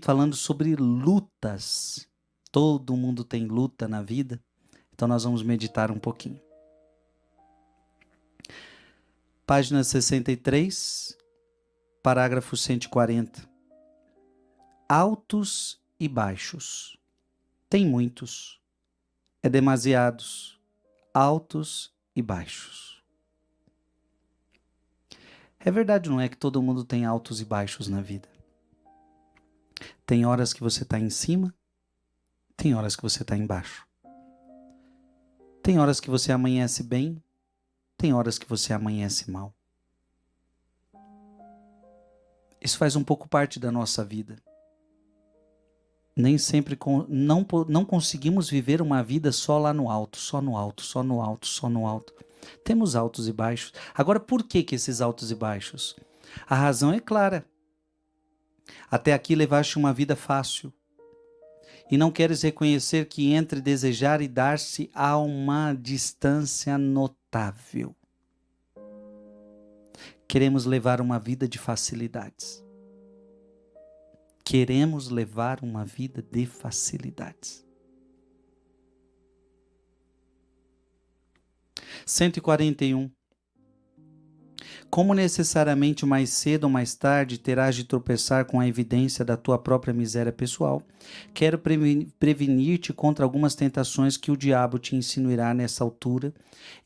falando sobre lutas. Todo mundo tem luta na vida, então nós vamos meditar um pouquinho. Página 63, parágrafo 140. Altos e baixos. Tem muitos, é demasiados, altos e baixos. É verdade, não é que todo mundo tem altos e baixos na vida. Tem horas que você está em cima, tem horas que você está embaixo. Tem horas que você amanhece bem, tem horas que você amanhece mal. Isso faz um pouco parte da nossa vida. Nem sempre não conseguimos viver uma vida só lá no alto, só no alto, só no alto, só no alto. Temos altos e baixos. Agora, por que esses altos e baixos? A razão é clara. Até aqui levaste uma vida fácil. E não queres reconhecer que entre desejar e dar-se há uma distância notável. Queremos levar uma vida de facilidades. Queremos levar uma vida de facilidades. 141. Como necessariamente mais cedo ou mais tarde terás de tropeçar com a evidência da tua própria miséria pessoal, quero prevenir-te contra algumas tentações que o diabo te insinuirá nessa altura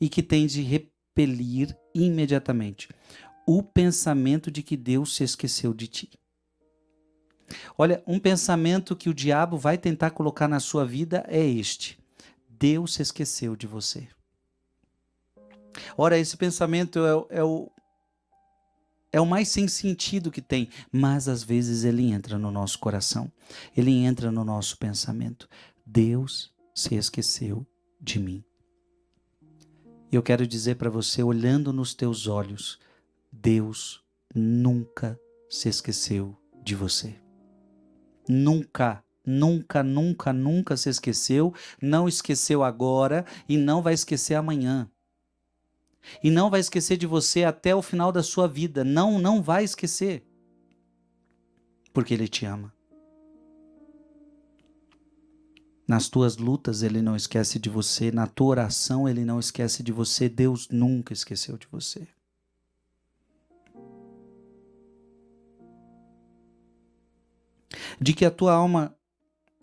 e que tens de repelir imediatamente. O pensamento de que Deus se esqueceu de ti. Olha, um pensamento que o diabo vai tentar colocar na sua vida é este: Deus se esqueceu de você. Ora, esse pensamento é o mais sem sentido que tem, mas às vezes ele entra no nosso coração, ele entra no nosso pensamento. Deus se esqueceu de mim. E eu quero dizer para você, olhando nos teus olhos, Deus nunca se esqueceu de você. Nunca, nunca, nunca, nunca se esqueceu, não esqueceu agora e não vai esquecer amanhã. E não vai esquecer de você até o final da sua vida. Não vai esquecer. Porque Ele te ama. Nas tuas lutas Ele não esquece de você. Na tua oração Ele não esquece de você. Deus nunca esqueceu de você. De que a tua alma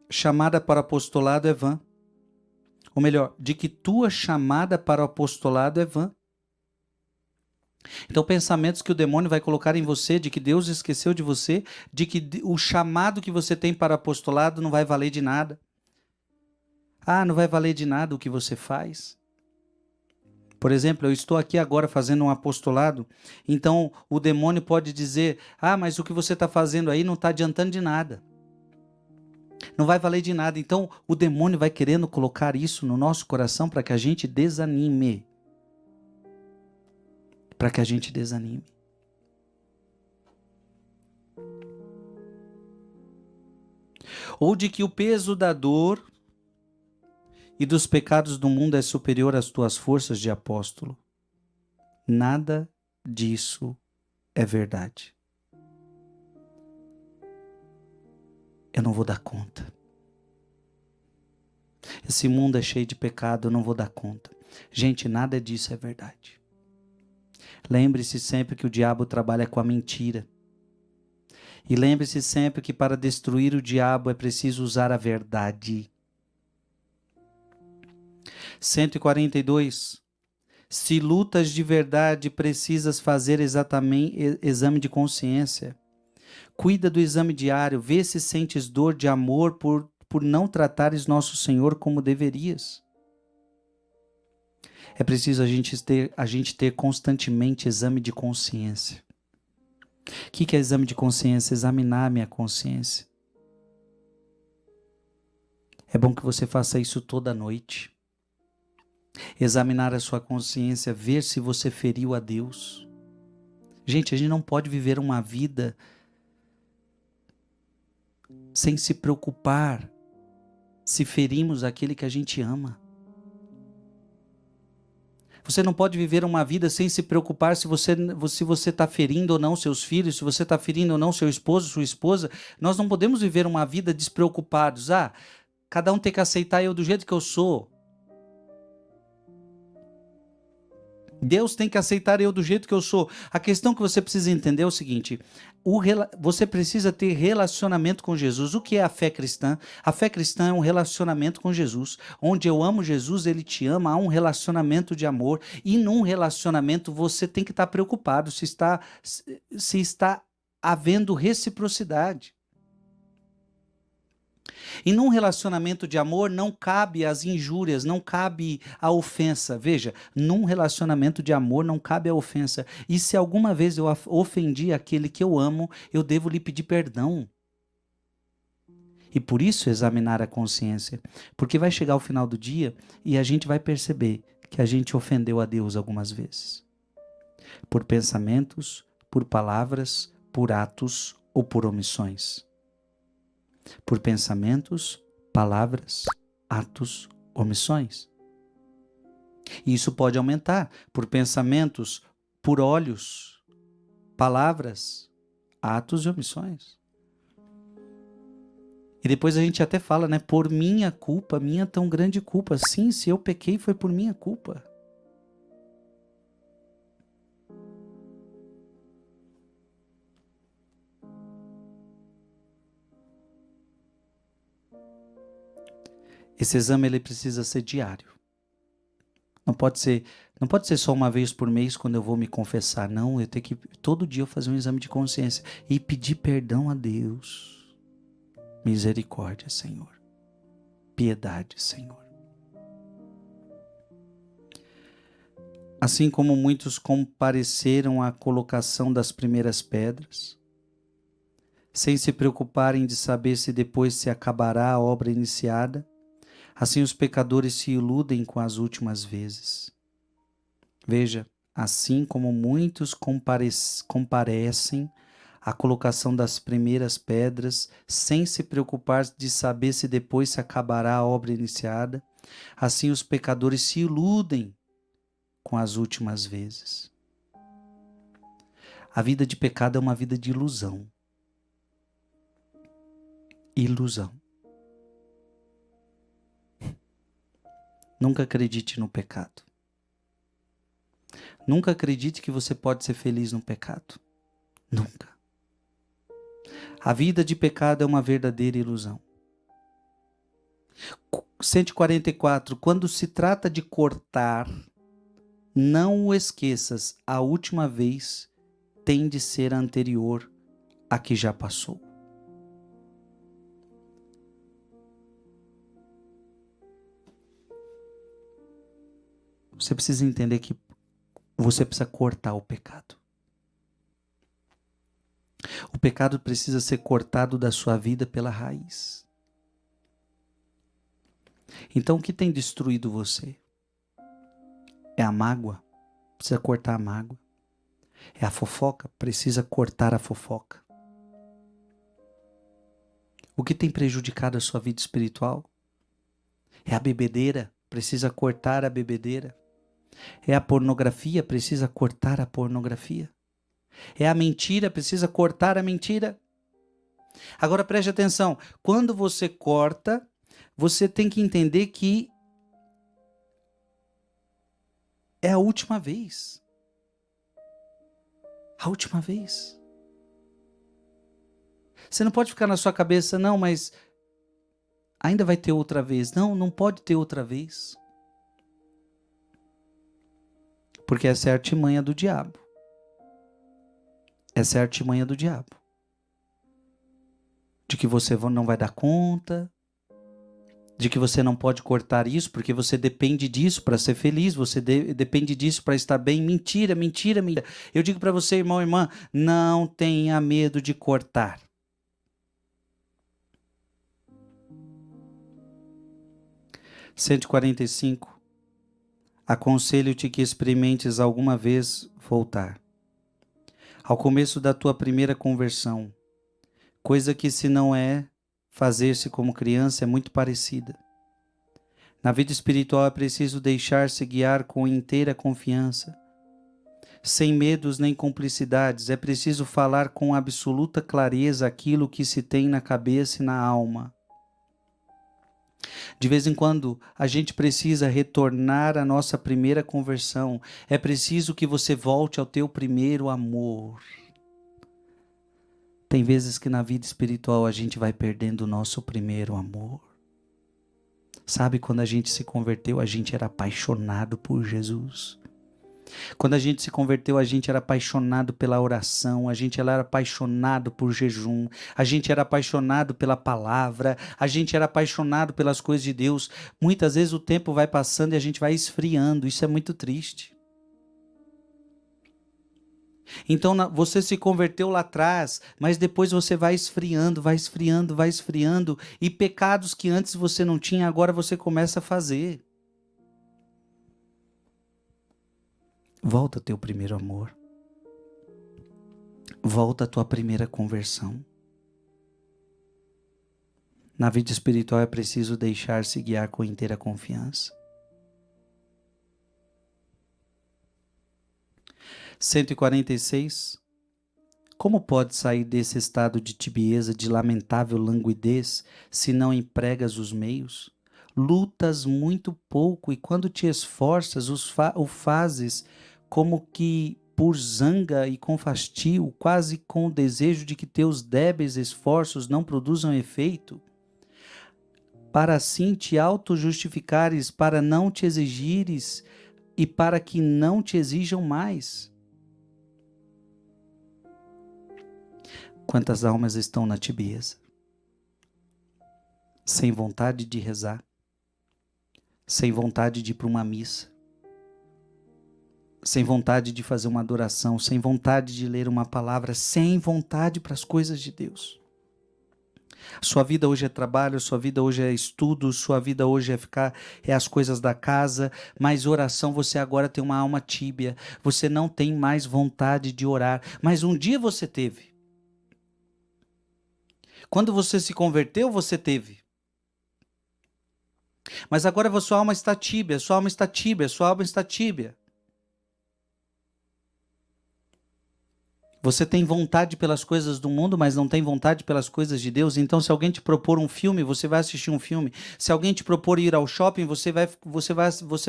chamada para o apostolado é vã. Ou melhor, de que tua chamada para o apostolado é vã. Então, pensamentos que o demônio vai colocar em você, de que Deus esqueceu de você, de que o chamado que você tem para o apostolado não vai valer de nada. Ah, não vai valer de nada o que você faz. Por exemplo, eu estou aqui agora fazendo um apostolado, então o demônio pode dizer: ah, mas o que você está fazendo aí não está adiantando de nada. Não vai valer de nada. Então, o demônio vai querendo colocar isso no nosso coração para que a gente desanime. Para que a gente desanime. Ou de que o peso da dor e dos pecados do mundo é superior às tuas forças de apóstolo. Nada disso é verdade. Eu não vou dar conta. Esse mundo é cheio de pecado, eu não vou dar conta. Gente, nada disso é verdade. Lembre-se sempre que o diabo trabalha com a mentira. E lembre-se sempre que para destruir o diabo é preciso usar a verdade. 142. Se lutas de verdade, precisas fazer exatamente exame de consciência. Cuida do exame diário, vê se sentes dor de amor por não tratares nosso Senhor como deverias. É preciso a gente ter constantemente exame de consciência. O que é exame de consciência? Examinar a minha consciência. É bom que você faça isso toda noite. Examinar a sua consciência, ver se você feriu a Deus. Gente, a gente não pode viver uma vida sem se preocupar se ferimos aquele que a gente ama. Você não pode viver uma vida sem se preocupar se você está ferindo ou não seus filhos, se você está ferindo ou não seu esposo, sua esposa. Nós não podemos viver uma vida despreocupados. Cada um tem que aceitar eu do jeito que eu sou. Deus tem que aceitar eu do jeito que eu sou. A questão que você precisa entender é o seguinte: você precisa ter relacionamento com Jesus. O que é a fé cristã? A fé cristã é um relacionamento com Jesus. Onde eu amo Jesus, Ele te ama, há um relacionamento de amor. E num relacionamento você tem que estar preocupado se está havendo reciprocidade. E num relacionamento de amor não cabe as injúrias, não cabe a ofensa. Veja, num relacionamento de amor não cabe a ofensa. E se alguma vez eu ofendi aquele que eu amo, eu devo lhe pedir perdão. E por isso examinar a consciência. Porque vai chegar o final do dia e a gente vai perceber que a gente ofendeu a Deus algumas vezes. Por pensamentos, por palavras, por atos ou por omissões. Por pensamentos, palavras, atos, omissões. E isso pode aumentar por pensamentos, por olhos, palavras, atos e omissões. E depois a gente até fala, né? Por minha culpa, minha tão grande culpa. Sim, se eu pequei foi por minha culpa. Esse exame ele precisa ser diário. Não pode ser só uma vez por mês quando eu vou me confessar. Não, eu tenho que todo dia eu fazer um exame de consciência e pedir perdão a Deus. Misericórdia, Senhor. Piedade, Senhor. Assim como muitos compareceram à colocação das primeiras pedras, sem se preocuparem de saber se depois se acabará a obra iniciada, assim os pecadores se iludem com as últimas vezes. Veja, assim como muitos comparecem à colocação das primeiras pedras, sem se preocupar de saber se depois se acabará a obra iniciada, assim os pecadores se iludem com as últimas vezes. A vida de pecado é uma vida de ilusão. Ilusão. Nunca acredite no pecado. Nunca acredite que você pode ser feliz no pecado. Nunca. A vida de pecado é uma verdadeira ilusão. 144. Quando se trata de cortar, não o esqueças, a última vez tem de ser a anterior à que já passou. Você precisa entender que você precisa cortar o pecado. O pecado precisa ser cortado da sua vida pela raiz. Então, o que tem destruído você? É a mágoa? Precisa cortar a mágoa. É a fofoca? Precisa cortar a fofoca. O que tem prejudicado a sua vida espiritual? É a bebedeira? Precisa cortar a bebedeira. É a pornografia? Precisa cortar a pornografia. É a mentira? Precisa cortar a mentira. Agora preste atenção, quando você corta, você tem que entender que é a última vez. A última vez. Você não pode ficar na sua cabeça, não, mas ainda vai ter outra vez. Não, não pode ter outra vez. Porque essa é a artimanha do diabo. Essa é a artimanha do diabo. De que você não vai dar conta, de que você não pode cortar isso, porque você depende disso para ser feliz, você depende disso para estar bem. Mentira, mentira, mentira. Eu digo para você, irmão, irmã, não tenha medo de cortar. – 145. Aconselho-te que experimentes alguma vez voltar ao começo da tua primeira conversão, coisa que, se não é fazer-se como criança, é muito parecida. Na vida espiritual é preciso deixar-se guiar com inteira confiança, sem medos nem cumplicidades. É preciso falar com absoluta clareza aquilo que se tem na cabeça e na alma. De vez em quando, a gente precisa retornar à nossa primeira conversão. É preciso que você volte ao teu primeiro amor. Tem vezes que na vida espiritual a gente vai perdendo o nosso primeiro amor. Sabe, quando a gente se converteu, a gente era apaixonado por Jesus. Quando a gente se converteu, a gente era apaixonado pela oração, a gente era apaixonado por jejum, a gente era apaixonado pela palavra, a gente era apaixonado pelas coisas de Deus. Muitas vezes o tempo vai passando e a gente vai esfriando, isso é muito triste. Então você se converteu lá atrás, mas depois você vai esfriando, vai esfriando, vai esfriando, e pecados que antes você não tinha, agora você começa a fazer. Volta ao teu primeiro amor. Volta à tua primeira conversão. Na vida espiritual é preciso deixar-se guiar com inteira confiança. 146. Como pode sair desse estado de tibieza, de lamentável languidez, se não empregas os meios? Lutas muito pouco e quando te esforças, o fazes como que por zanga e com fastio, quase com o desejo de que teus débeis esforços não produzam efeito, para assim te auto-justificares, para não te exigires e para que não te exijam mais. Quantas almas estão na tibieza, sem vontade de rezar, sem vontade de ir para uma missa, sem vontade de fazer uma adoração, sem vontade de ler uma palavra, sem vontade para as coisas de Deus. Sua vida hoje é trabalho, sua vida hoje é estudo, sua vida hoje é as coisas da casa, mas oração, você agora tem uma alma tíbia, você não tem mais vontade de orar, mas um dia você teve. Quando você se converteu, você teve. Mas agora sua alma está tíbia, sua alma está tíbia, sua alma está tíbia. Você tem vontade pelas coisas do mundo, mas não tem vontade pelas coisas de Deus. Então, se alguém te propor um filme, você vai assistir um filme. Se alguém te propor ir ao shopping, você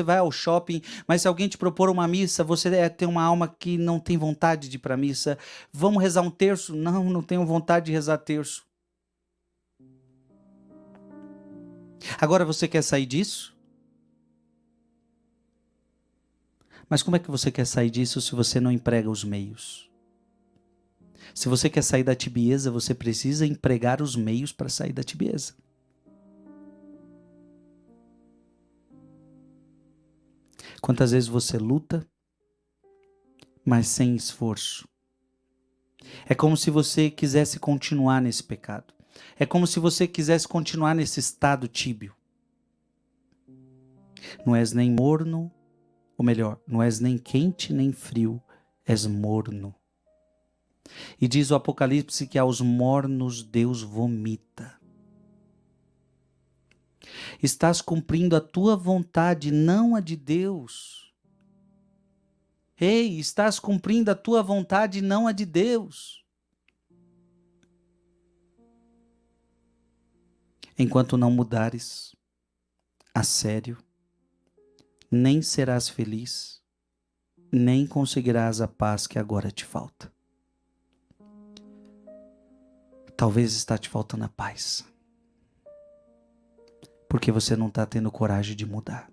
vai ao shopping. Mas se alguém te propor uma missa, você tem uma alma que não tem vontade de ir para a missa. Vamos rezar um terço? Não, não tenho vontade de rezar terço. Agora você quer sair disso? Mas como é que você quer sair disso se você não emprega os meios? Se você quer sair da tibieza, você precisa empregar os meios para sair da tibieza. Quantas vezes você luta, mas sem esforço? É como se você quisesse continuar nesse pecado. É como se você quisesse continuar nesse estado tíbio. Não és nem morno, ou melhor, não és nem quente nem frio, és morno. E diz o Apocalipse que aos mornos Deus vomita. Estás cumprindo a tua vontade, não a de Deus. Ei, estás cumprindo a tua vontade, não a de Deus. Enquanto não mudares a sério, nem serás feliz, nem conseguirás a paz que agora te falta. Talvez está te faltando a paz, porque você não está tendo coragem de mudar.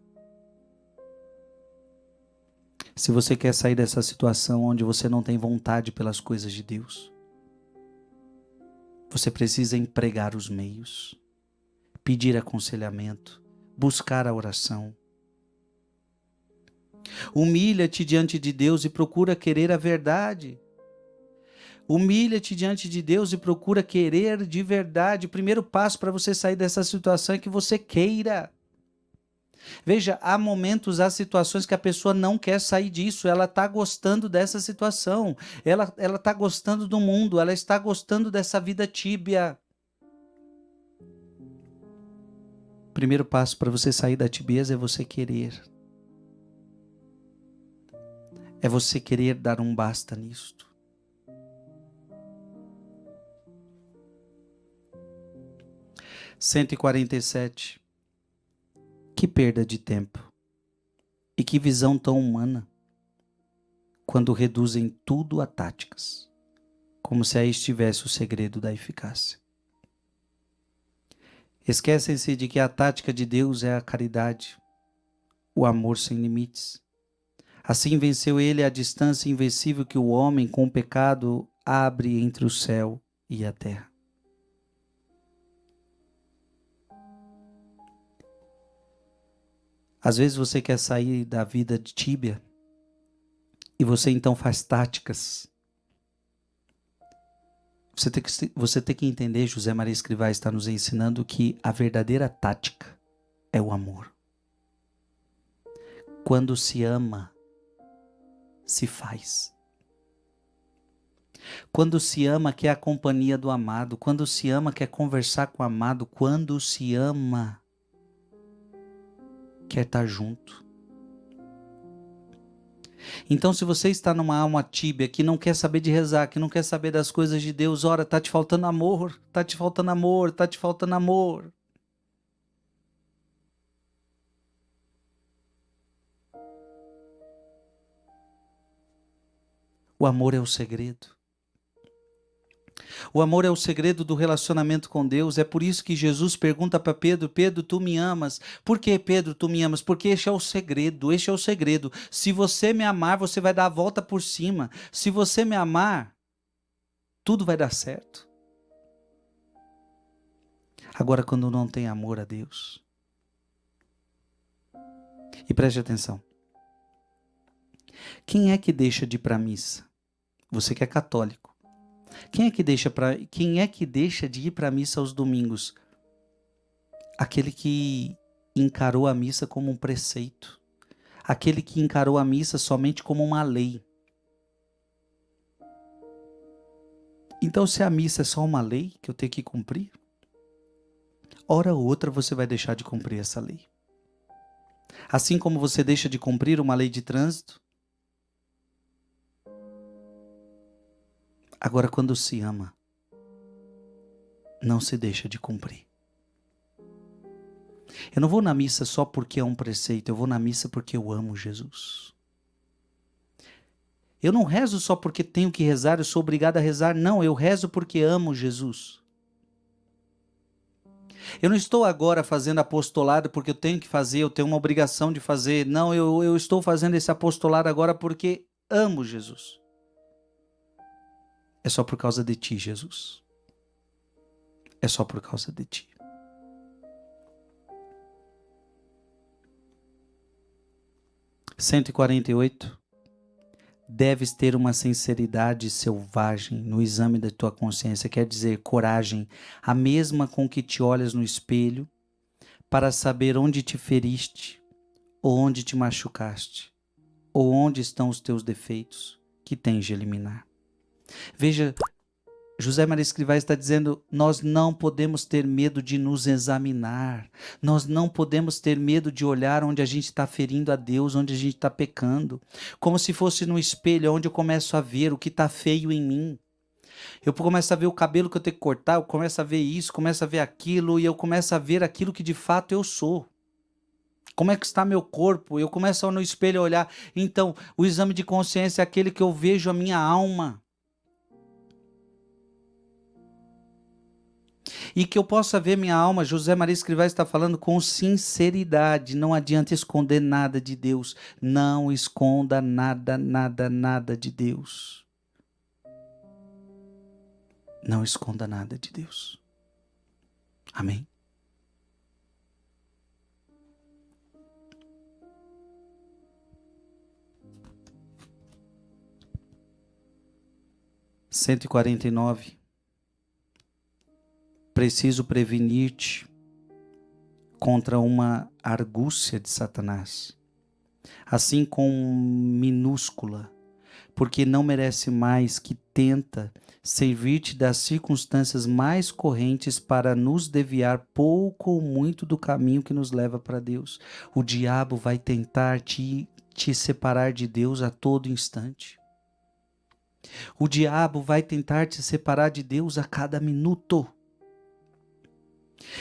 Se você quer sair dessa situação onde você não tem vontade pelas coisas de Deus, você precisa empregar os meios, pedir aconselhamento, buscar a oração. Humilha-te diante de Deus e procura querer a verdade. Humilha-te diante de Deus e procura querer de verdade. O primeiro passo para você sair dessa situação é que você queira. Veja, há momentos, há situações que a pessoa não quer sair disso. Ela está gostando dessa situação. Ela está gostando do mundo. Ela está gostando dessa vida tíbia. primeiro passo para você sair da tibieza é você querer. É você querer dar um basta nisto. (147) Que perda de tempo e que visão tão humana quando reduzem tudo a táticas, como se aí estivesse o segredo da eficácia. Esquecem-se de que a tática de Deus é a caridade, o amor sem limites. Assim venceu ele a distância invencível que o homem com o pecado abre entre o céu e a terra. Às vezes você quer sair da vida de tíbia e você então faz táticas. Você tem que entender, José Maria Escrivá está nos ensinando que a verdadeira tática é o amor. Quando se ama, se faz. Quando se ama, quer a companhia do amado. Quando se ama, quer conversar com o amado. Quando se ama, quer estar junto. Então, se você está numa alma tíbia, que não quer saber de rezar, que não quer saber das coisas de Deus, ora, está te faltando amor, está te faltando amor, está te faltando amor. O amor é o segredo. O amor é o segredo do relacionamento com Deus. É por isso que Jesus pergunta para Pedro: Pedro, tu me amas? Por que, Pedro, tu me amas? Porque este é o segredo, este é o segredo. Se você me amar, você vai dar a volta por cima. Se você me amar, tudo vai dar certo. Agora, quando não tem amor a Deus, e preste atenção, quem é que deixa de ir para a missa? Você que é católico. Quem é que deixa de ir para a missa aos domingos? Aquele que encarou a missa como um preceito. Aquele que encarou a missa somente como uma lei. Então, se a missa é só uma lei que eu tenho que cumprir, hora ou outra você vai deixar de cumprir essa lei. Assim como você deixa de cumprir uma lei de trânsito. Agora, quando se ama, não se deixa de cumprir. Eu não vou na missa só porque é um preceito, eu vou na missa porque eu amo Jesus. Eu não rezo só porque tenho que rezar, eu sou obrigado a rezar. Não, eu rezo porque amo Jesus. Eu não estou agora fazendo apostolado porque eu tenho que fazer, eu tenho uma obrigação de fazer. Não, eu estou fazendo esse apostolado agora porque amo Jesus. É só por causa de ti, Jesus. É só por causa de ti. (148) Deves ter uma sinceridade selvagem no exame da tua consciência, quer dizer, coragem, a mesma com que te olhas no espelho, para saber onde te feriste, ou onde te machucaste, ou onde estão os teus defeitos, que tens de eliminar. Veja, José Maria Escrivá está dizendo, nós não podemos ter medo de nos examinar, nós não podemos ter medo de olhar onde a gente está ferindo a Deus, onde a gente está pecando, como se fosse no espelho, onde eu começo a ver o que está feio em mim. Eu começo a ver o cabelo que eu tenho que cortar, eu começo a ver isso, começo a ver aquilo, e eu começo a ver aquilo que de fato eu sou. Como é que está meu corpo? Eu começo no espelho a olhar. Então, o exame de consciência é aquele que eu vejo a minha alma. E que eu possa ver minha alma, José Maria Escrivá está falando com sinceridade. Não adianta esconder nada de Deus. Não esconda nada, nada, nada de Deus. Não esconda nada de Deus. Amém? (149) Preciso prevenir-te contra uma argúcia de Satanás, assim com minúscula, porque não merece mais, que tenta servir-te das circunstâncias mais correntes para nos desviar pouco ou muito do caminho que nos leva para Deus. O diabo vai tentar te separar de Deus a todo instante. O diabo vai tentar te separar de Deus a cada minuto.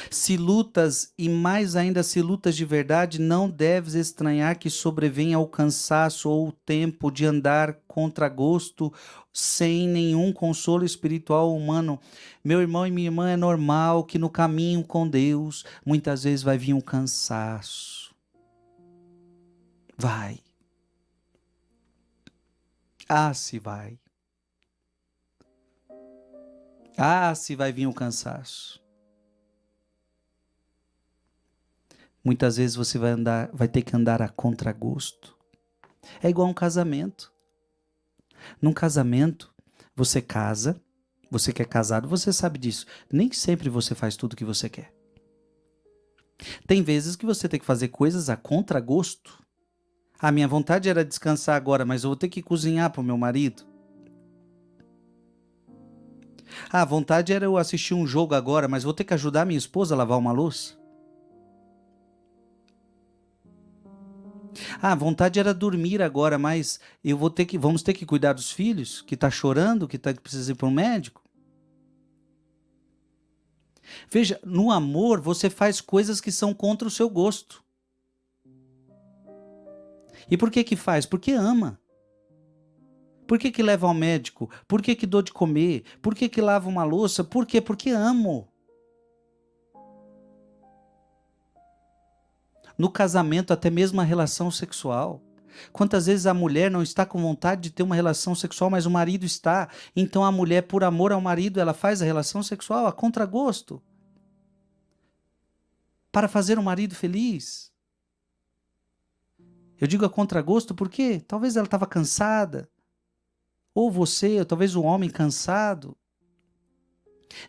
Se lutas, e mais ainda se lutas de verdade, não deves estranhar que sobrevenha o cansaço ou o tempo de andar contra gosto, sem nenhum consolo espiritual humano. Meu irmão e minha irmã, é normal que no caminho com Deus, muitas vezes vai vir um cansaço. Vai. Ah, se vai. Ah, se vai vir um cansaço. Muitas vezes você vai ter que andar a contragosto. É igual um casamento. Num casamento, você casa, você que é casado, você sabe disso. Nem sempre você faz tudo o que você quer. Tem vezes que você tem que fazer coisas a contragosto. A minha vontade era descansar agora, mas eu vou ter que cozinhar para o meu marido. A vontade era eu assistir um jogo agora, mas vou ter que ajudar minha esposa a lavar uma louça. A vontade era dormir agora, mas vamos ter que cuidar dos filhos, que está chorando, que precisa ir para um médico. Veja, no amor você faz coisas que são contra o seu gosto. E por que faz? Porque ama. Por que leva ao médico? Por que dou de comer? Por que lava uma louça? Por quê? Porque amo. No casamento, até mesmo a relação sexual. Quantas vezes a mulher não está com vontade de ter uma relação sexual, mas o marido está. Então a mulher, por amor ao marido, ela faz a relação sexual a contragosto. Para fazer o marido feliz. Eu digo a contragosto porque talvez ela estava cansada. Ou você, ou talvez o homem cansado.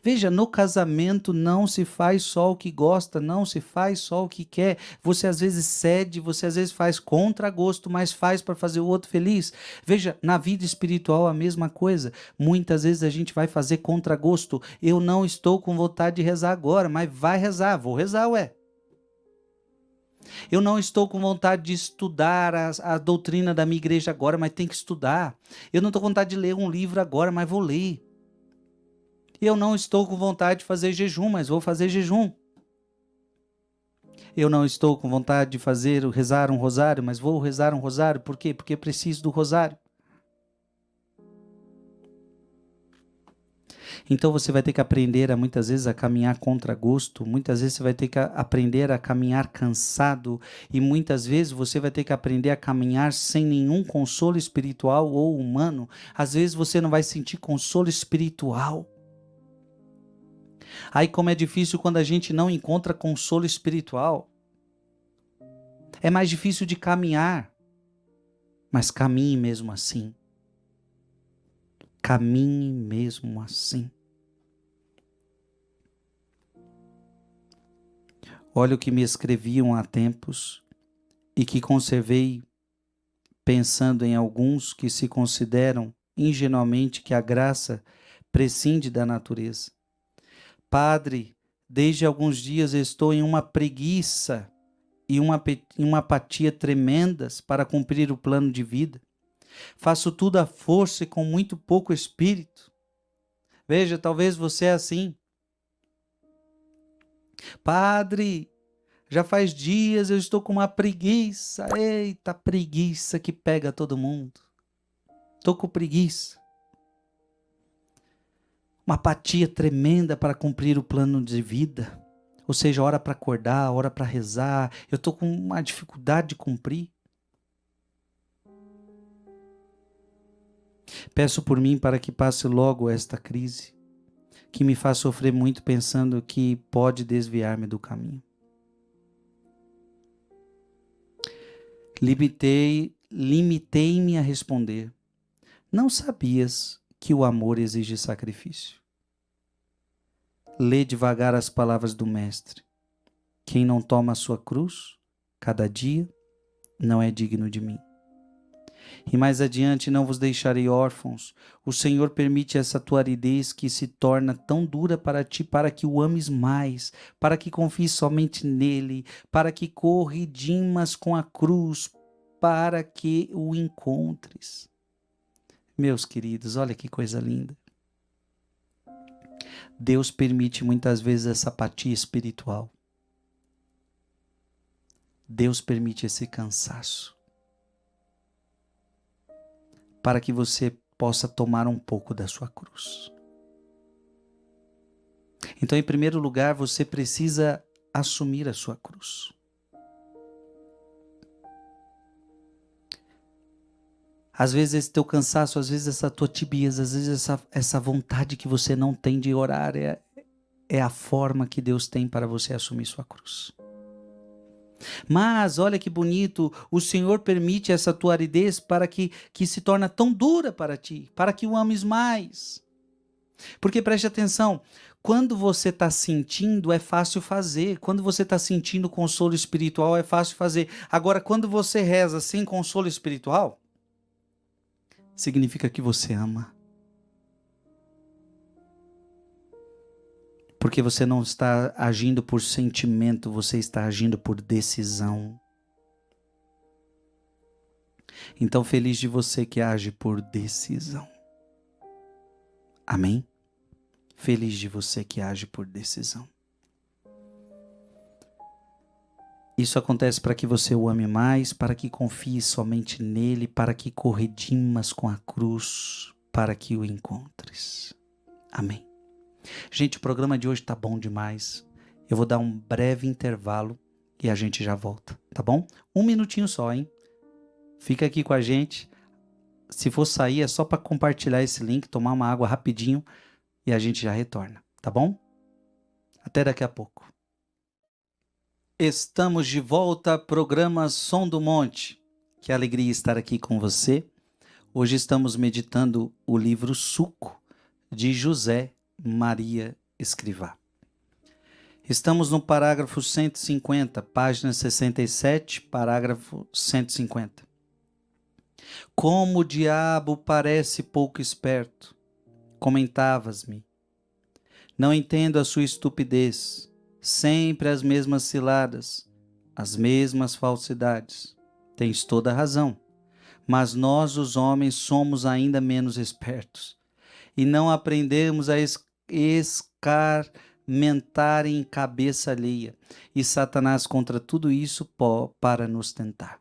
Veja, no casamento não se faz só o que gosta, não se faz só o que quer. Você às vezes cede, você às vezes faz contra gosto, mas faz para fazer o outro feliz. Veja, na vida espiritual a mesma coisa. Muitas vezes a gente vai fazer contra gosto. Eu não estou com vontade de rezar agora, mas vai rezar, vou rezar, ué. Eu não estou com vontade de estudar a doutrina da minha igreja agora, mas tem que estudar. Eu não estou com vontade de ler um livro agora, mas vou ler. Eu não estou com vontade de fazer jejum, mas vou fazer jejum. Eu não estou com vontade de rezar um rosário, mas vou rezar um rosário. Por quê? Porque preciso do rosário. Então você vai ter que aprender muitas vezes a caminhar contra gosto, muitas vezes você vai ter que aprender a caminhar cansado e muitas vezes você vai ter que aprender a caminhar sem nenhum consolo espiritual ou humano. Às vezes você não vai sentir consolo espiritual. Aí como é difícil quando a gente não encontra consolo espiritual. É mais difícil de caminhar, mas caminhe mesmo assim. Caminhe mesmo assim. Olha o que me escreviam há tempos e que conservei pensando em alguns que se consideram ingenuamente que a graça prescinde da natureza. Padre, desde alguns dias estou em uma preguiça e uma apatia tremendas para cumprir o plano de vida. Faço tudo à força e com muito pouco espírito. Veja, talvez você é assim. Padre, já faz dias eu estou com uma preguiça. Eita, preguiça que pega todo mundo. Estou com preguiça. Uma apatia tremenda para cumprir o plano de vida. Ou seja, hora para acordar, hora para rezar. Eu estou com uma dificuldade de cumprir. Peço por mim para que passe logo esta crise, que me faz sofrer muito pensando que pode desviar-me do caminho. Limitei-me a responder. Não sabias que o amor exige sacrifício? Lê devagar as palavras do Mestre. Quem não toma a sua cruz, cada dia, não é digno de mim. E mais adiante, não vos deixarei órfãos. O Senhor permite essa tua aridez que se torna tão dura para ti, para que o ames mais, para que confies somente nele, para que corridimas com a cruz, para que o encontres. Meus queridos, olha que coisa linda. Deus permite muitas vezes essa apatia espiritual. Deus permite esse cansaço para que você possa tomar um pouco da sua cruz. Então, em primeiro lugar, você precisa assumir a sua cruz. Às vezes esse teu cansaço, às vezes essa tua tibieza, às vezes essa vontade que você não tem de orar é a forma que Deus tem para você assumir sua cruz. Mas olha que bonito, o Senhor permite essa tua aridez para que se torne tão dura para ti, para que o ames mais. Porque preste atenção, quando você está sentindo é fácil fazer, quando você está sentindo consolo espiritual é fácil fazer. Agora, quando você reza sem consolo espiritual, significa que você ama. Porque você não está agindo por sentimento, você está agindo por decisão. Então, feliz de você que age por decisão. Amém? Feliz de você que age por decisão. Isso acontece para que você o ame mais, para que confie somente nele, para que corridimas com a cruz, para que o encontres. Amém. Gente, o programa de hoje tá bom demais. Eu vou dar um breve intervalo e a gente já volta, tá bom? 1 minutinho só, hein? Fica aqui com a gente. Se for sair, é só para compartilhar esse link, tomar uma água rapidinho e a gente já retorna, tá bom? Até daqui a pouco. Estamos de volta, programa Som do Monte. Que alegria estar aqui com você. Hoje estamos meditando o livro Suco, de José Maria Escrivá. Estamos no parágrafo 150, página 67, parágrafo 150. Como o diabo parece pouco esperto, comentavas-me. Não entendo a sua estupidez, sempre as mesmas ciladas, as mesmas falsidades. Tens toda a razão, mas nós os homens somos ainda menos espertos e não aprendemos a escarmentar em cabeça alheia, e Satanás contra tudo isso para nos tentar.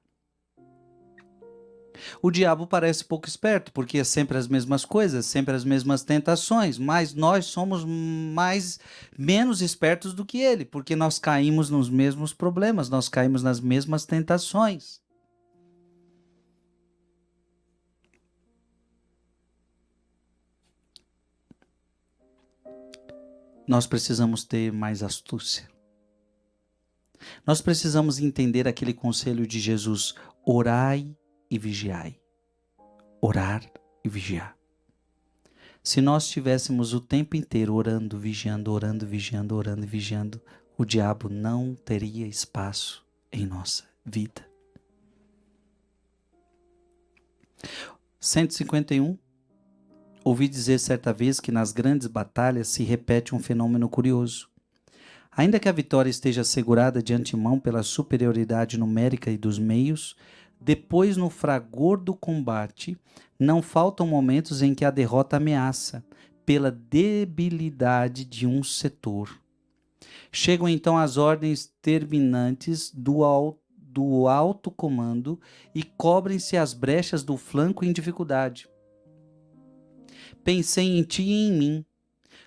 O diabo parece pouco esperto, porque é sempre as mesmas coisas, sempre as mesmas tentações, mas nós somos menos espertos do que ele, porque nós caímos nos mesmos problemas, nós caímos nas mesmas tentações. Nós precisamos ter mais astúcia. Nós precisamos entender aquele conselho de Jesus: orai e vigiai. Orar e vigiar. Se nós estivéssemos o tempo inteiro orando, vigiando, o diabo não teria espaço em nossa vida. 151. Ouvi dizer certa vez que nas grandes batalhas se repete um fenômeno curioso. Ainda que a vitória esteja assegurada de antemão pela superioridade numérica e dos meios, depois no fragor do combate, não faltam momentos em que a derrota ameaça, pela debilidade de um setor. Chegam então as ordens terminantes do alto comando e cobrem-se as brechas do flanco em dificuldade. Pensei em ti e em mim.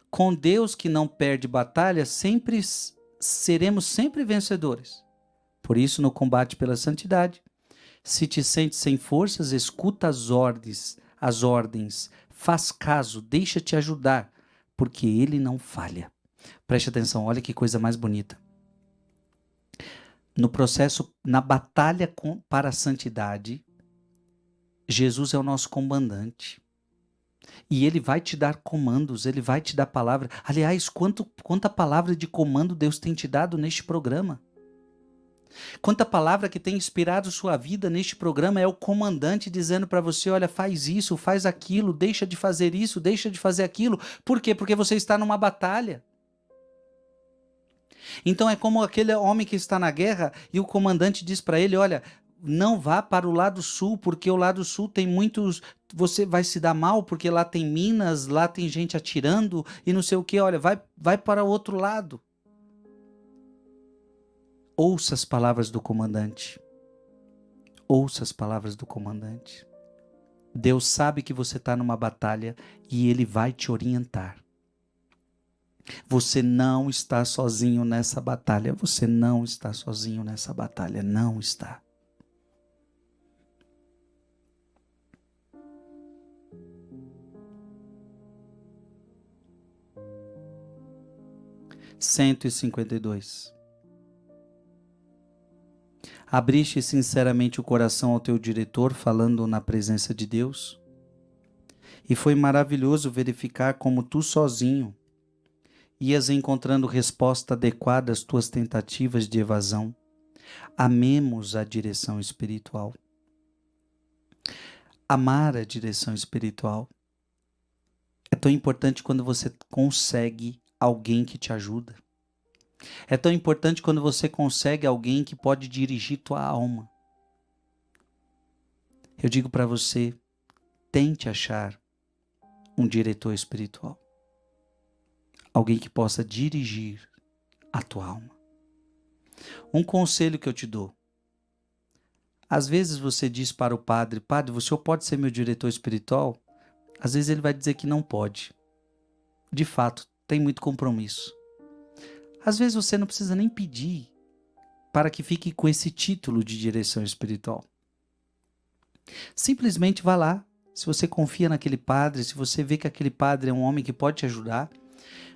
Com Deus que não perde batalha, seremos sempre vencedores. Por isso, no combate pela santidade, se te sentes sem forças, escuta as ordens, faz caso, deixa-te ajudar, porque ele não falha. Preste atenção, olha que coisa mais bonita. No processo, na batalha para a santidade, Jesus é o nosso comandante. E ele vai te dar comandos, ele vai te dar palavra. Aliás, quanta palavra de comando Deus tem te dado neste programa. Quanta palavra que tem inspirado sua vida neste programa é o comandante dizendo para você, olha, faz isso, faz aquilo, deixa de fazer isso, deixa de fazer aquilo. Por quê? Porque você está numa batalha. Então é como aquele homem que está na guerra e o comandante diz para ele, olha, não vá para o lado sul, porque o lado sul tem muitos, você vai se dar mal, porque lá tem minas, lá tem gente atirando e não sei o que, olha, vai para o outro lado. Ouça as palavras do comandante. Ouça as palavras do comandante. Deus sabe que você está numa batalha e Ele vai te orientar. Você não está sozinho nessa batalha. Você não está sozinho nessa batalha. Não está. Cento e 52. Abriste sinceramente o coração ao teu diretor, falando na presença de Deus? E foi maravilhoso verificar como tu sozinho ias encontrando resposta adequada às tuas tentativas de evasão. Amemos a direção espiritual. Amar a direção espiritual é tão importante quando você consegue alguém que te ajuda. É tão importante quando você consegue alguém que pode dirigir tua alma. Eu digo para você, tente achar um diretor espiritual. Alguém que possa dirigir a tua alma. Um conselho que eu te dou. Às vezes você diz para o padre, padre, o senhor pode ser meu diretor espiritual? Às vezes ele vai dizer que não pode. De fato, tem muito compromisso. Às vezes você não precisa nem pedir para que fique com esse título de direção espiritual. Simplesmente vá lá. Se você confia naquele padre, se você vê que aquele padre é um homem que pode te ajudar,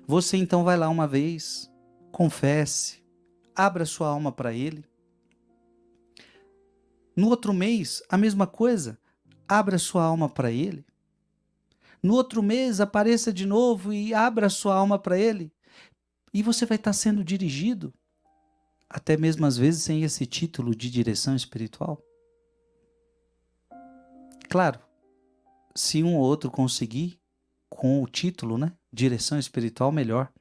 você então vai lá uma vez, confesse, abra sua alma para ele. No outro mês, a mesma coisa, abra sua alma para ele. No outro mês, apareça de novo e abra sua alma para ele. E você vai estar sendo dirigido, até mesmo às vezes sem esse título de direção espiritual. Claro, se um ou outro conseguir, com o título, né? Direção espiritual, melhor.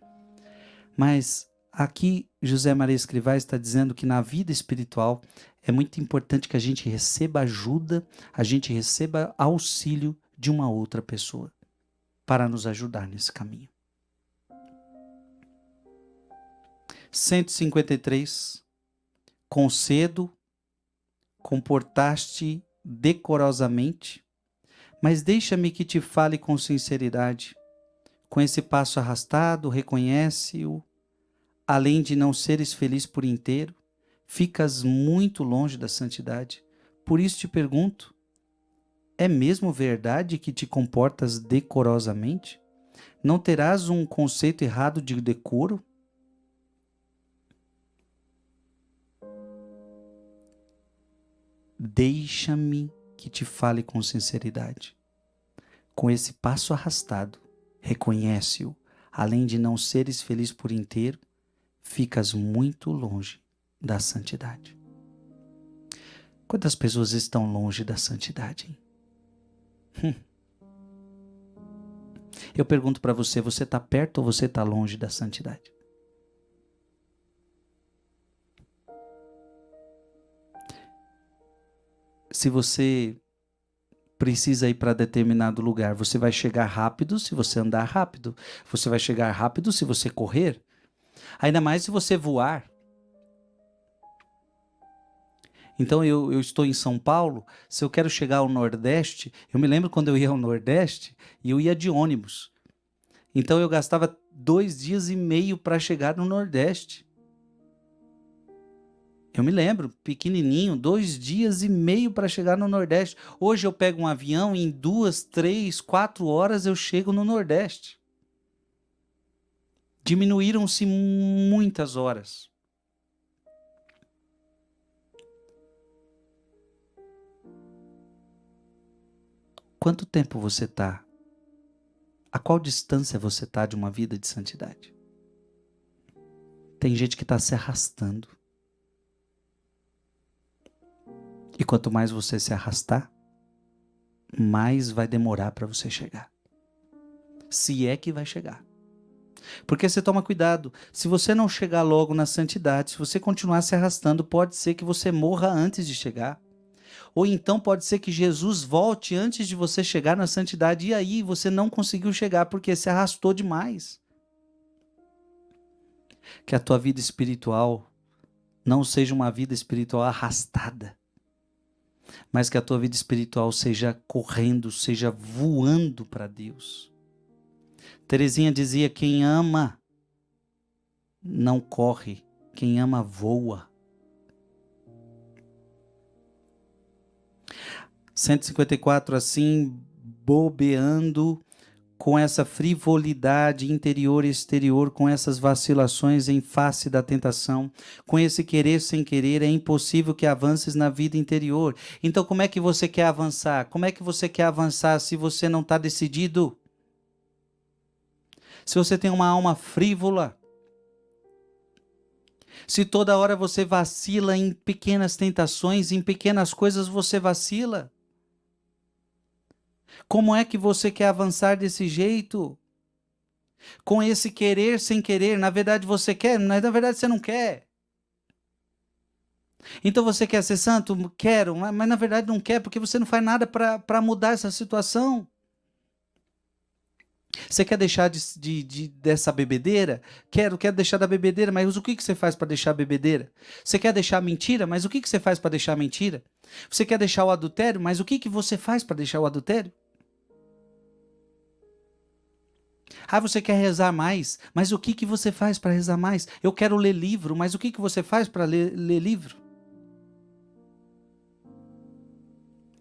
Mas aqui José Maria Escrivá está dizendo que na vida espiritual é muito importante que a gente receba ajuda, a gente receba auxílio de uma outra pessoa para nos ajudar nesse caminho. 153. Concedo, comportaste decorosamente, mas deixa-me que te fale com sinceridade. Com esse passo arrastado, reconhece-o. Além de não seres feliz por inteiro, ficas muito longe da santidade. Por isso te pergunto, é mesmo verdade que te comportas decorosamente? Não terás um conceito errado de decoro? Deixa-me que te fale com sinceridade. Com esse passo arrastado, reconhece-o. Além de não seres feliz por inteiro, ficas muito longe da santidade. Quantas pessoas estão longe da santidade, hein? Eu pergunto para você, você está perto ou você está longe da santidade? Se você precisa ir para determinado lugar, você vai chegar rápido se você andar rápido. Você vai chegar rápido se você correr. Ainda mais se você voar. Então eu estou em São Paulo, se eu quero chegar ao Nordeste, eu me lembro quando eu ia ao Nordeste e eu ia de ônibus. Então eu gastava 2 dias e meio para chegar no Nordeste. Eu me lembro, pequenininho, 2 dias e meio para chegar no Nordeste. Hoje eu pego um avião e em 2, 3, 4 horas eu chego no Nordeste. Diminuíram-se muitas horas. Quanto tempo você está? A qual distância você está de uma vida de santidade? Tem gente que está se arrastando. E quanto mais você se arrastar, mais vai demorar para você chegar. Se é que vai chegar. Porque você toma cuidado, se você não chegar logo na santidade, se você continuar se arrastando, pode ser que você morra antes de chegar. Ou então pode ser que Jesus volte antes de você chegar na santidade e aí você não conseguiu chegar porque se arrastou demais. Que a tua vida espiritual não seja uma vida espiritual arrastada, mas que a tua vida espiritual seja correndo, seja voando para Deus. Teresinha dizia: quem ama não corre, quem ama voa. 154, assim, bobeando com essa frivolidade interior e exterior, com essas vacilações em face da tentação, com esse querer sem querer, é impossível que avances na vida interior. Então, como é que você quer avançar? Como é que você quer avançar se você não está decidido? Se você tem uma alma frívola, se toda hora você vacila em pequenas tentações, em pequenas coisas você vacila. Como é que você quer avançar desse jeito? Com esse querer sem querer. Na verdade você quer, mas na verdade você não quer. Então você quer ser santo? Quero, mas na verdade não quer, porque você não faz nada para mudar essa situação. Você quer deixar dessa bebedeira? Quero deixar da bebedeira, mas o que você faz para deixar a bebedeira? Você quer deixar a mentira, mas o que você faz para deixar a mentira? Você quer deixar o adultério, mas o que você faz para deixar o adultério? Ah, você quer rezar mais, mas o que você faz para rezar mais? Eu quero ler livro, mas o que você faz para ler livro?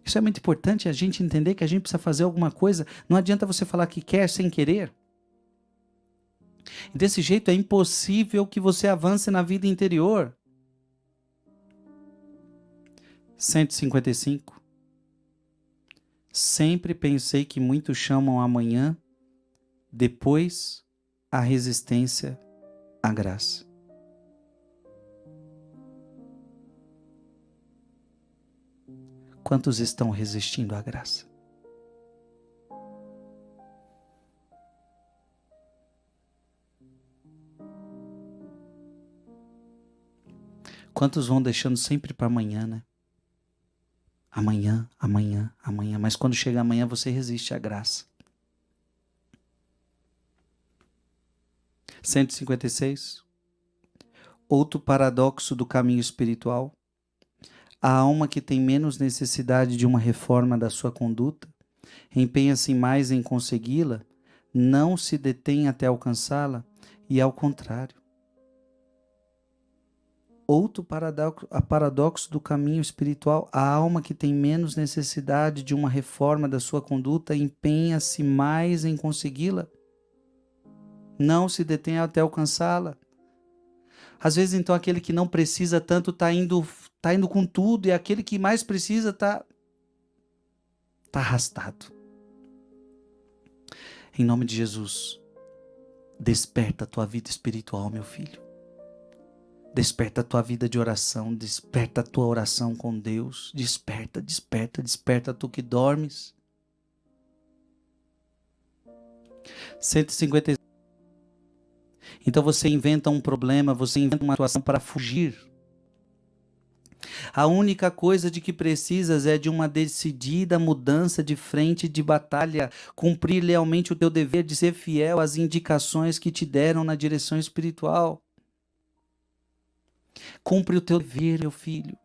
Isso é muito importante, a gente entender que a gente precisa fazer alguma coisa. Não adianta você falar que quer sem querer. Desse jeito é impossível que você avance na vida interior. 155. Sempre pensei que muitos chamam amanhã, depois a resistência à graça. Quantos estão resistindo à graça? Quantos vão deixando sempre para amanhã, né? Amanhã, amanhã, amanhã. Mas quando chega amanhã, você resiste à graça. 156. Outro paradoxo do caminho espiritual. A alma que tem menos necessidade de uma reforma da sua conduta, empenha-se mais em consegui-la, não se detém até alcançá-la, e ao contrário. Outro paradoxo do caminho espiritual, a alma que tem menos necessidade de uma reforma da sua conduta, empenha-se mais em consegui-la, não se detém até alcançá-la. Às vezes, então, aquele que não precisa tanto está indo com tudo, e aquele que mais precisa está arrastado. Em nome de Jesus, desperta a tua vida espiritual, meu filho. Desperta a tua vida de oração, desperta a tua oração com Deus. Desperta, desperta, desperta tu que dormes. 150. Então você inventa um problema, você inventa uma situação para fugir. A única coisa de que precisas é de uma decidida mudança de frente de batalha, cumprir lealmente o teu dever de ser fiel às indicações que te deram na direção espiritual. Cumpre o teu dever, meu filho.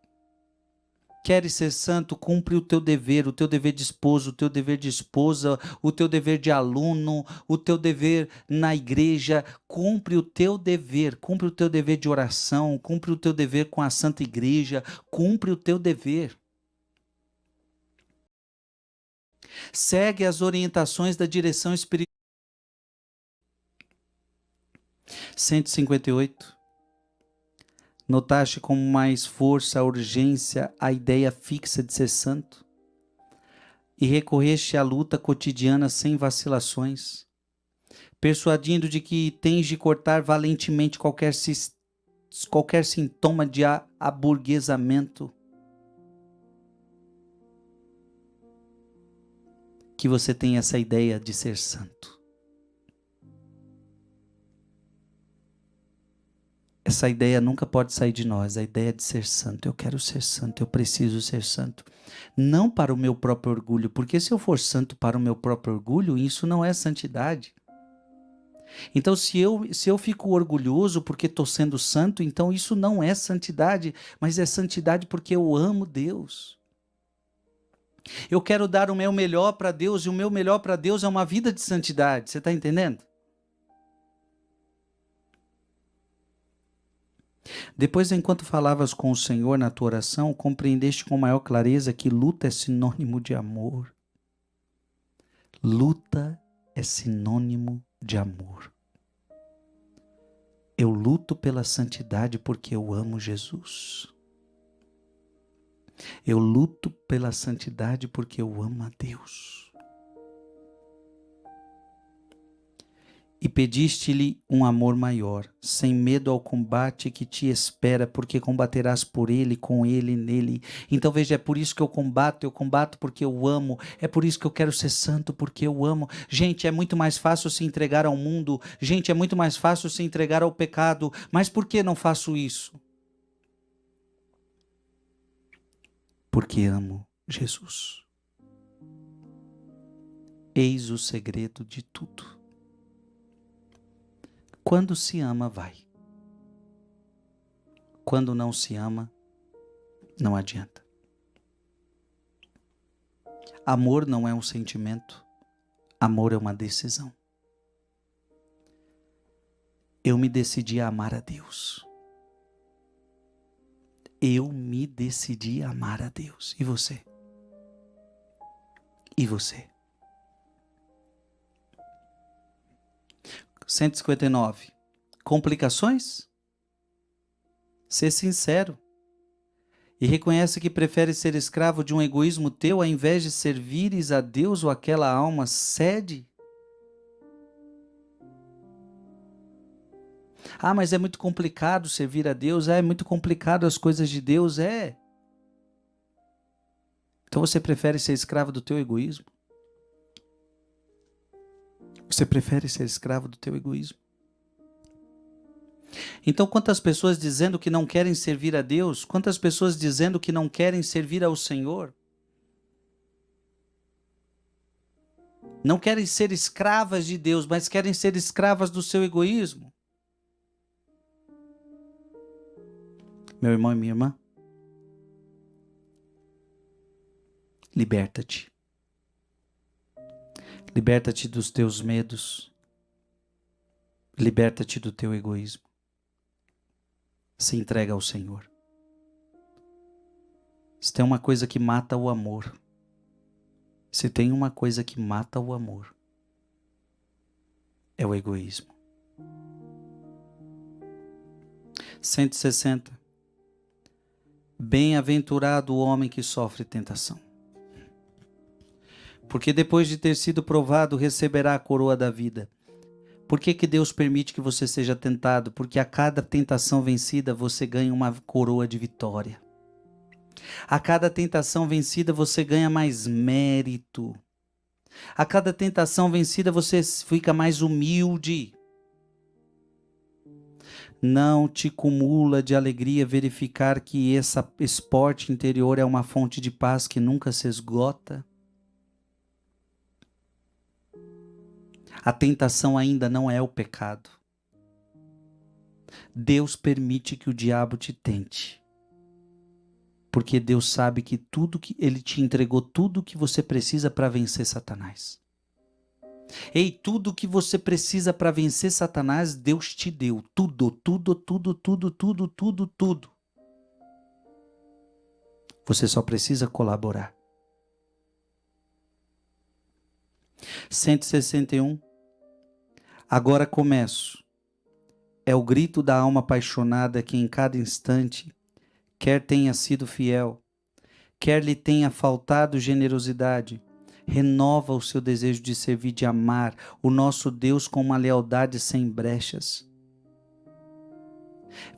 Queres ser santo? Cumpre o teu dever de esposo, o teu dever de esposa, o teu dever de aluno, o teu dever na igreja. Cumpre o teu dever de oração, cumpre o teu dever com a Santa Igreja, cumpre o teu dever. Segue as orientações da direção espiritual. 158. Notaste com mais força a urgência, a ideia fixa de ser santo? E recorreste à luta cotidiana sem vacilações, persuadindo de que tens de cortar valentemente qualquer sintoma de aburguesamento. que você tem essa ideia de ser santo. Essa ideia nunca pode sair de nós, a ideia de ser santo. Eu quero ser santo, eu preciso ser santo. Não para o meu próprio orgulho, porque se eu for santo para o meu próprio orgulho, isso não é santidade. Então, se eu fico orgulhoso porque estou sendo santo, então isso não é santidade, mas é santidade porque eu amo Deus. Eu quero dar o meu melhor para Deus, e o meu melhor para Deus é uma vida de santidade. Você está entendendo? Depois, enquanto falavas com o Senhor na tua oração, compreendeste com maior clareza que luta é sinônimo de amor. Luta é sinônimo de amor. Eu luto pela santidade porque eu amo Jesus. Eu luto pela santidade porque eu amo a Deus. E pediste-lhe um amor maior, sem medo ao combate que te espera, porque combaterás por ele, com ele, nele. Então veja, é por isso que eu combato porque eu amo, é por isso que eu quero ser santo, porque eu amo. Gente, é muito mais fácil se entregar ao mundo, gente, é muito mais fácil se entregar ao pecado, mas por que não faço isso? Porque amo Jesus. Eis o segredo de tudo. Quando se ama, vai. Quando não se ama, não adianta. Amor não é um sentimento. Amor é uma decisão. Eu me decidi a amar a Deus. Eu me decidi a amar a Deus. E você? E você? 159. Complicações? Ser sincero. E reconhece que prefere ser escravo de um egoísmo teu, ao invés de servires a Deus ou aquela alma sede? Ah, mas é muito complicado servir a Deus. É muito complicado as coisas de Deus. É. Então você prefere ser escravo do teu egoísmo? Você prefere ser escravo do teu egoísmo? Então, quantas pessoas dizendo que não querem servir a Deus? Quantas pessoas dizendo que não querem servir ao Senhor? Não querem ser escravas de Deus, mas querem ser escravas do seu egoísmo? Meu irmão e minha irmã, liberta-te. Liberta-te dos teus medos. Liberta-te do teu egoísmo. Se entrega ao Senhor. Se tem uma coisa que mata o amor, se tem uma coisa que mata o amor, é o egoísmo. 160. Bem-aventurado o homem que sofre tentação, porque depois de ter sido provado, receberá a coroa da vida. Por que Deus permite que você seja tentado? Porque a cada tentação vencida, você ganha uma coroa de vitória. A cada tentação vencida, você ganha mais mérito. A cada tentação vencida, você fica mais humilde. Não te cumula de alegria verificar que esse esporte interior é uma fonte de paz que nunca se esgota? A tentação ainda não é o pecado. Deus permite que o diabo te tente. Porque Deus sabe que Ele te entregou tudo o que você precisa para vencer Satanás. Ei, tudo o que você precisa para vencer Satanás, Deus te deu. Tudo, tudo, tudo, tudo, tudo, tudo, tudo. Você só precisa colaborar. 161. Agora começo. É o grito da alma apaixonada que em cada instante, quer tenha sido fiel, quer lhe tenha faltado generosidade, renova o seu desejo de servir, de amar o nosso Deus com uma lealdade sem brechas.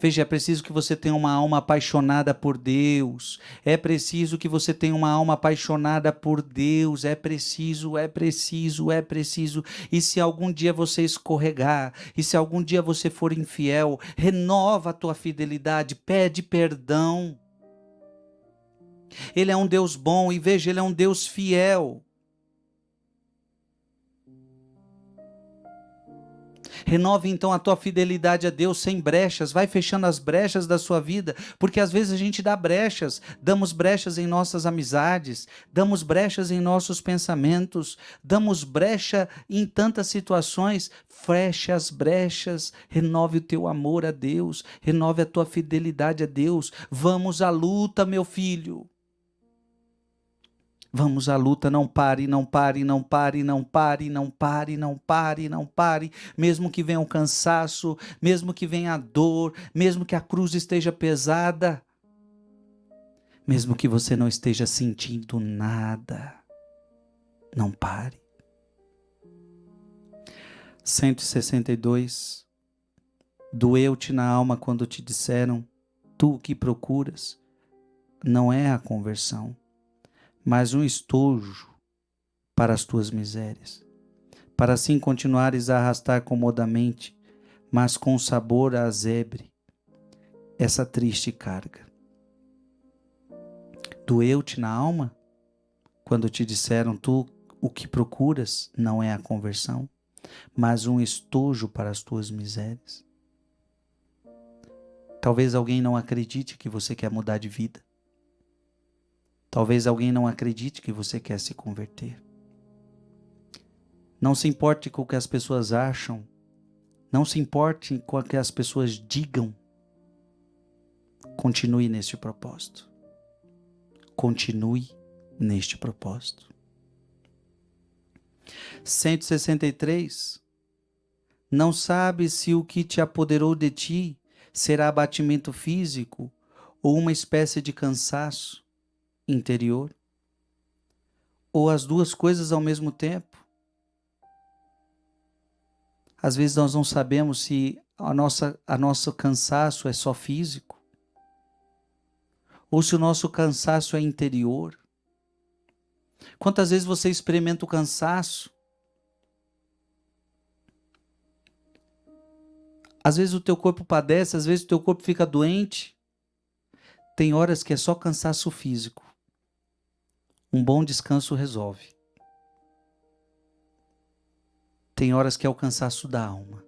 Veja, é preciso que você tenha uma alma apaixonada por Deus. É preciso que você tenha uma alma apaixonada por Deus. É preciso. E se algum dia você escorregar, e se algum dia você for infiel, renova a tua fidelidade, pede perdão. Ele é um Deus bom e veja, Ele é um Deus fiel. Renove então a tua fidelidade a Deus sem brechas, vai fechando as brechas da sua vida, porque às vezes a gente dá brechas, damos brechas em nossas amizades, damos brechas em nossos pensamentos, damos brecha em tantas situações. Feche as brechas, renove o teu amor a Deus, renove a tua fidelidade a Deus. Vamos à luta, meu filho. Vamos à luta, não pare, não pare, não pare, não pare, não pare, não pare, não pare, mesmo que venha o cansaço, mesmo que venha a dor, mesmo que a cruz esteja pesada, mesmo que você não esteja sentindo nada, não pare. 162. Doeu-te na alma quando te disseram, tu o que procuras não é a conversão, mas um estojo para as tuas misérias, para assim continuares a arrastar comodamente, mas com sabor a azebre, essa triste carga. Doeu-te na alma quando te disseram, tu o que procuras não é a conversão, mas um estojo para as tuas misérias. Talvez alguém não acredite que você quer mudar de vida. Talvez alguém não acredite que você quer se converter. Não se importe com o que as pessoas acham. Não se importe com o que as pessoas digam. Continue neste propósito. Continue neste propósito. 163. Não sabes se o que te apoderou de ti será abatimento físico ou uma espécie de cansaço interior, ou as duas coisas ao mesmo tempo. Às vezes nós não sabemos se a nosso cansaço é só físico, ou se o nosso cansaço é interior. Quantas vezes você experimenta o cansaço? Às vezes o teu corpo padece, às vezes o teu corpo fica doente. Tem horas que é só cansaço físico. Um bom descanso resolve. Tem horas que é o cansaço da alma.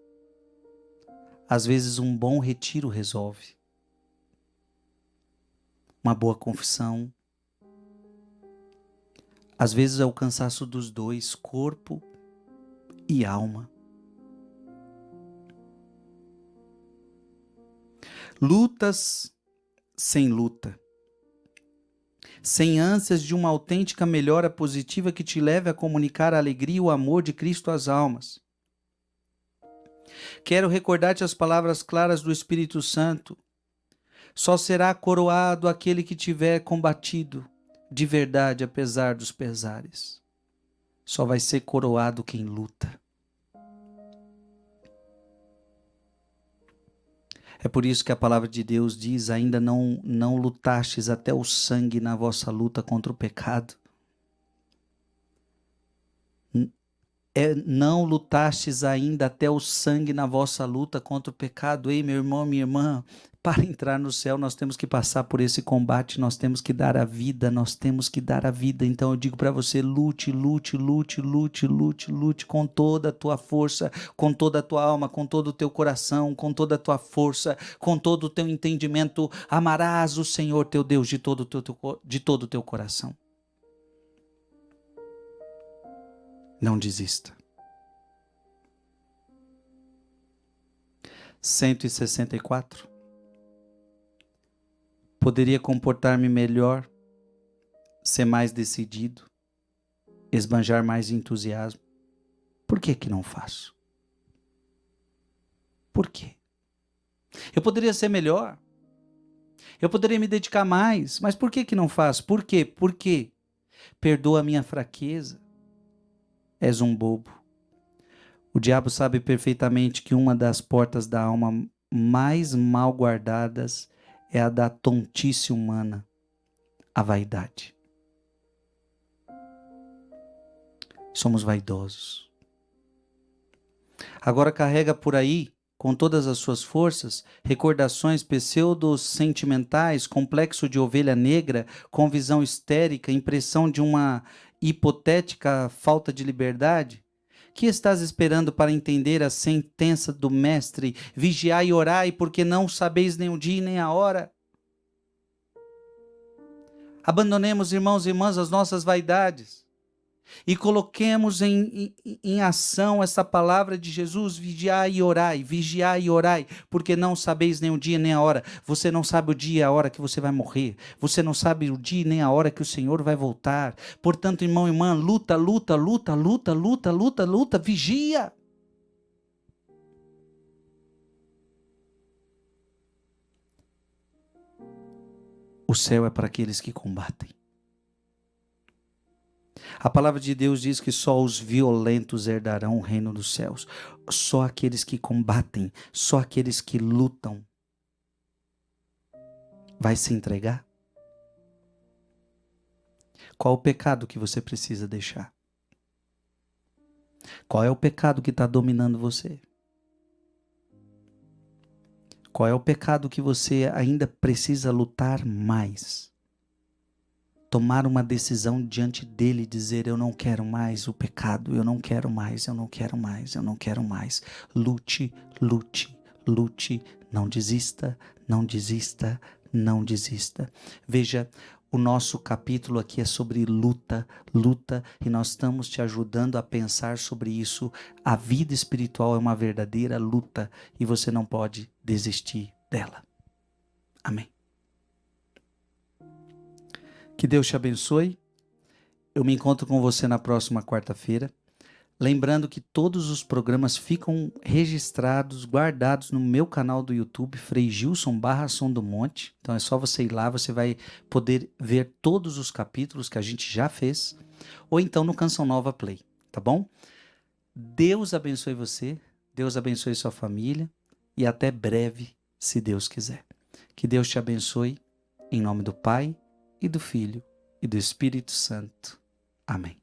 Às vezes um bom retiro resolve. Uma boa confissão. Às vezes é o cansaço dos dois, corpo e alma. Lutas sem luta. Sem ânsias de uma autêntica melhora positiva que te leve a comunicar a alegria e o amor de Cristo às almas. Quero recordar-te as palavras claras do Espírito Santo. Só será coroado aquele que tiver combatido de verdade apesar dos pesares. Só vai ser coroado quem luta. É por isso que a palavra de Deus diz, ainda não lutastes até o sangue na vossa luta contra o pecado. Não lutastes ainda até o sangue na vossa luta contra o pecado. Ei, meu irmão, minha irmã, para entrar no céu nós temos que passar por esse combate, nós temos que dar a vida, Então eu digo para você, lute com toda a tua força, com toda a tua alma, com todo o teu coração, com toda a tua força, com todo o teu entendimento. Amarás o Senhor teu Deus de todo o teu coração. Não desista. 164. Poderia comportar-me melhor, ser mais decidido, esbanjar mais entusiasmo. Por que que não faço? Por quê? Eu poderia ser melhor. Eu poderia me dedicar mais, mas por que que não faço? Por quê? Por quê? Perdoa a minha fraqueza. És um bobo. O diabo sabe perfeitamente que uma das portas da alma mais mal guardadas é a da tontice humana, a vaidade. Somos vaidosos. Agora carrega por aí, com todas as suas forças, recordações pseudo-sentimentais, complexo de ovelha negra, com visão histérica, impressão de uma hipotética falta de liberdade? Que estás esperando para entender a sentença do mestre? Vigiai e orai, porque não sabeis nem o dia e nem a hora. Abandonemos, irmãos e irmãs, as nossas vaidades e coloquemos em ação essa palavra de Jesus: vigiai e orai, porque não sabeis nem o dia nem a hora. Você não sabe o dia e a hora que você vai morrer. Você não sabe o dia nem a hora que o Senhor vai voltar. Portanto, irmão e irmã, luta, vigia. O céu é para aqueles que combatem. A palavra de Deus diz que só os violentos herdarão o reino dos céus. Só aqueles que combatem, só aqueles que lutam. Vai se entregar? Qual o pecado que você precisa deixar? Qual é o pecado que está dominando você? Qual é o pecado que você ainda precisa lutar mais? Tomar uma decisão diante dele e dizer: eu não quero mais o pecado, eu não quero mais, eu não quero mais, eu não quero mais. Lute, lute, lute, não desista, não desista, não desista. Veja, o nosso capítulo aqui é sobre luta, e nós estamos te ajudando a pensar sobre isso. A vida espiritual é uma verdadeira luta e você não pode desistir dela. Amém. Que Deus te abençoe. Eu me encontro com você na próxima quarta-feira. Lembrando que todos os programas ficam registrados, guardados no meu canal do YouTube, Frei Gilson Som do Monte. Então é só você ir lá, você vai poder ver todos os capítulos que a gente já fez. Ou então no Canção Nova Play, tá bom? Deus abençoe você, Deus abençoe sua família e até breve, se Deus quiser. Que Deus te abençoe, em nome do Pai, e do Filho, e do Espírito Santo. Amém.